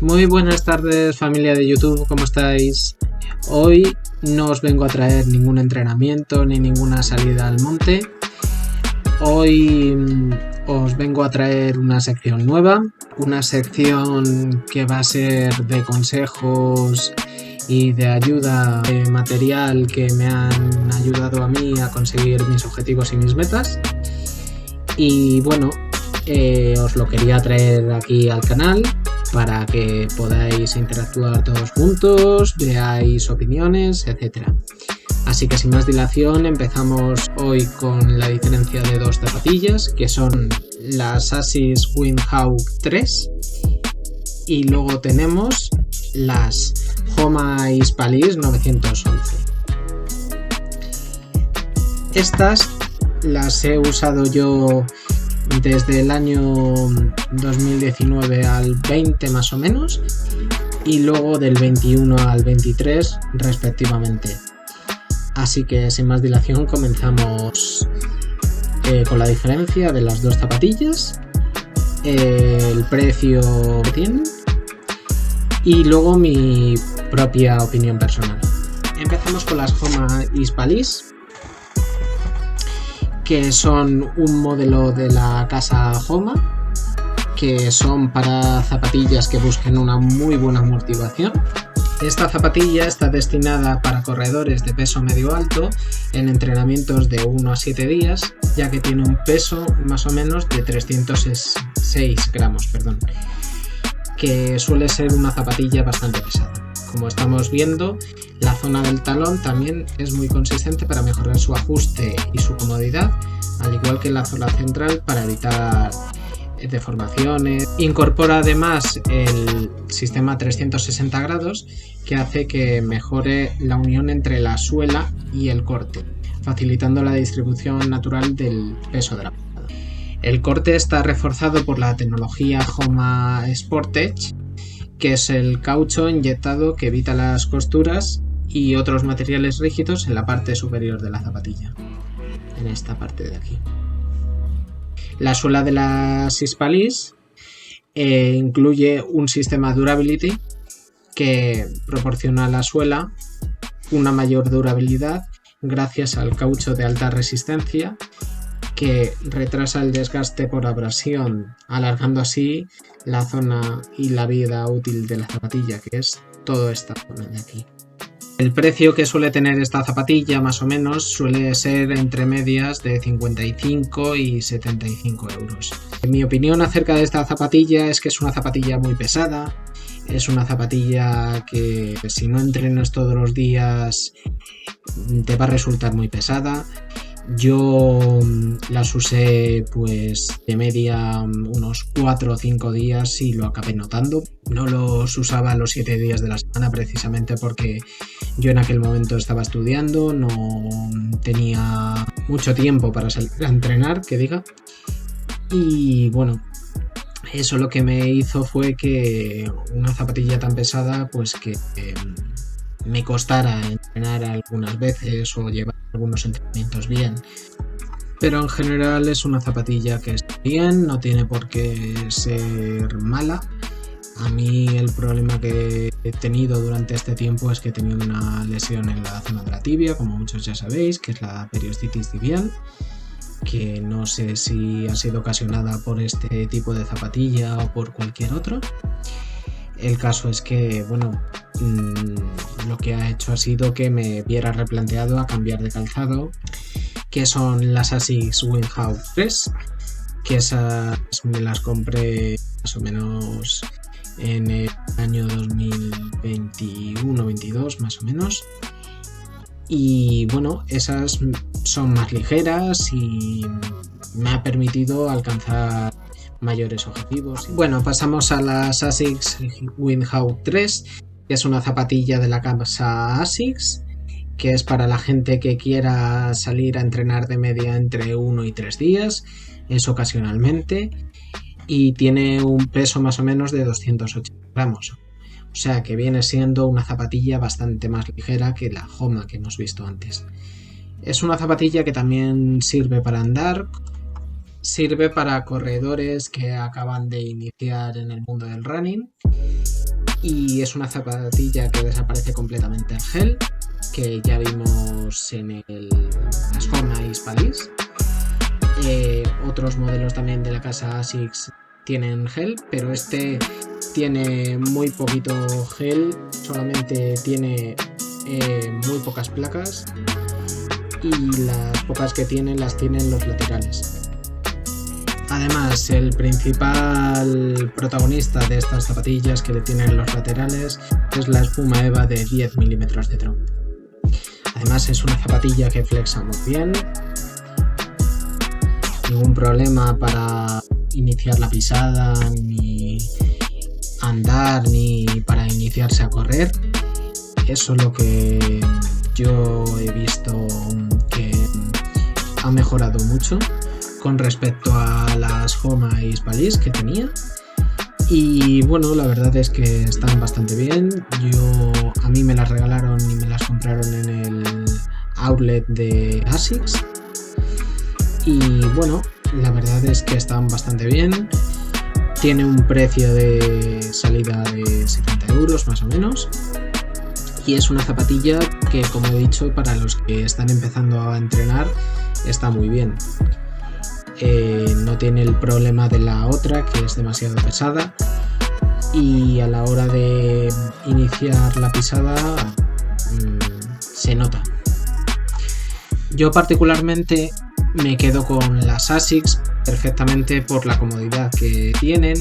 Muy buenas tardes, familia de YouTube, ¿cómo estáis? Hoy no os vengo a traer ningún entrenamiento ni ninguna salida al monte. Hoy os vengo a traer una sección nueva, una sección que va a ser de consejos y de ayuda de material que me han ayudado a mí a conseguir mis objetivos y mis metas. Y bueno, os lo quería traer aquí al canal para que podáis interactuar todos juntos, veáis opiniones, etc. Así que sin más dilación empezamos hoy con la diferencia de dos zapatillas, que son las Asics Windhawk 3 y luego tenemos las Homa Hispalis 911. Estas las he usado yo desde el año 2019 al 20 más o menos, y luego del 21 al 23 respectivamente. Así que sin más dilación comenzamos con la diferencia de las dos zapatillas, el precio que tienen y luego mi propia opinión personal. Empezamos con las Homa Hispalis, que son un modelo de la casa Homa, que son para zapatillas que busquen una muy buena amortiguación. Esta zapatilla está destinada para corredores de peso medio alto en entrenamientos de 1 a 7 días, ya que tiene un peso más o menos de 306 gramos, que suele ser una zapatilla bastante pesada. Como estamos viendo, la zona del talón también es muy consistente para mejorar su ajuste y su comodidad, al igual que la zona central para evitar deformaciones. Incorpora además el sistema 360 grados, que hace que mejore la unión entre la suela y el corte, facilitando la distribución natural del peso de la patada. El corte está reforzado por la tecnología Homa Sportage, que es el caucho inyectado que evita las costuras y otros materiales rígidos en la parte superior de la zapatilla, en esta parte de aquí. La suela de las Hispalis incluye un sistema Durability que proporciona a la suela una mayor durabilidad gracias al caucho de alta resistencia, que retrasa el desgaste por abrasión, alargando así la zona y la vida útil de la zapatilla, que es toda esta zona de aquí. El precio que suele tener esta zapatilla más o menos suele ser entre medias de 55 y 75 euros. Mi opinión acerca de esta zapatilla es que es una zapatilla muy pesada, es una zapatilla que si no entrenas todos los días te va a resultar muy pesada. Yo las usé pues de media unos 4 o 5 días y lo acabé notando. No los usaba los 7 días de la semana precisamente porque yo en aquel momento estaba estudiando, no tenía mucho tiempo para salir a entrenar, que diga. Y bueno, eso lo que me hizo fue que una zapatilla tan pesada pues que me costara entrenar algunas veces o llevar algunos entrenamientos bien. Pero en general es una zapatilla que está bien, no tiene por qué ser mala. A mí el problema que he tenido durante este tiempo es que he tenido una lesión en la zona de la tibia, como muchos ya sabéis, que es la periostitis tibial, que no sé si ha sido ocasionada por este tipo de zapatilla o por cualquier otro. El caso es que, bueno, lo que ha hecho ha sido que me viera replanteado a cambiar de calzado, que son las Asics Windhawk 3, que esas me las compré más o menos en el año 2021-22 más o menos. Y bueno, esas son más ligeras y me ha permitido alcanzar mayores objetivos. Bueno, pasamos a las Asics Windhawk 3, que es una zapatilla de la casa Asics, que es para la gente que quiera salir a entrenar de media entre 1 y 3 días, es ocasionalmente, y tiene un peso más o menos de 280 gramos. O sea que viene siendo una zapatilla bastante más ligera que la Homa que hemos visto antes. Es una zapatilla que también sirve para andar, sirve para corredores que acaban de iniciar en el mundo del running y es una zapatilla que desaparece completamente el gel, que ya vimos en las Homa y Spalis. Otros modelos también de la casa ASICS tienen gel, pero este tiene muy poquito gel, solamente tiene muy pocas placas y las pocas que tienen las tienen los laterales. Además, el principal protagonista de estas zapatillas que le tienen los laterales es la espuma EVA de 10 milímetros de drop. Además, es una zapatilla que flexa muy bien, ningún problema para iniciar la pisada, ni andar, ni para iniciarse a correr. Eso es lo que yo he visto que ha mejorado mucho con respecto a las Homa y Spalis que tenía. Y bueno, la verdad es que están bastante bien. A mí me las regalaron y me las compraron en el outlet de ASICS. Y bueno, la verdad es que están bastante bien. Tiene un precio de salida de 70 euros más o menos. Y es una zapatilla que, como he dicho, para los que están empezando a entrenar está muy bien. No tiene el problema de la otra, que es demasiado pesada, y a la hora de iniciar la pisada se nota. Yo particularmente me quedo con las ASICS perfectamente por la comodidad que tienen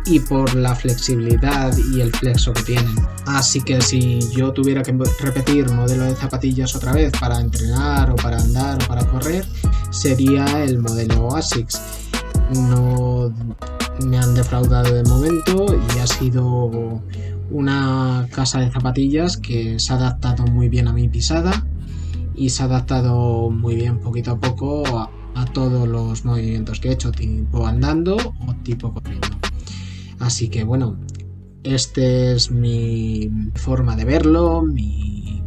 y por la flexibilidad y el flexo que tienen. Así que si yo tuviera que repetir modelo de zapatillas otra vez para entrenar o para andar o para correr, sería el modelo ASICS. No me han defraudado de momento y ha sido una casa de zapatillas que se ha adaptado muy bien a mi pisada y se ha adaptado muy bien poquito a poco a todos los movimientos que he hecho, tipo andando o tipo corriendo. Así que bueno, este es mi forma de verlo, mi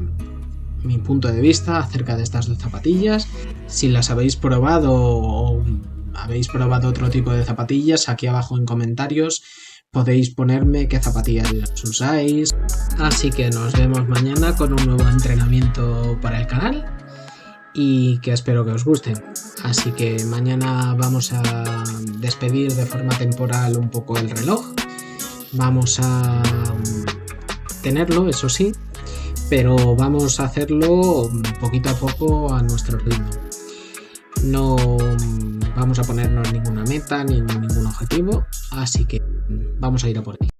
punto de vista acerca de estas dos zapatillas. Si las habéis probado o habéis probado otro tipo de zapatillas, aquí abajo en comentarios podéis ponerme qué zapatillas usáis. Así que nos vemos mañana con un nuevo entrenamiento para el canal y que espero que os guste. Así que mañana vamos a despedir de forma temporal un poco el reloj. Vamos a tenerlo, eso sí, pero vamos a hacerlo poquito a poco a nuestro ritmo. No vamos a ponernos ninguna meta ni ningún objetivo, así que vamos a ir a por ello.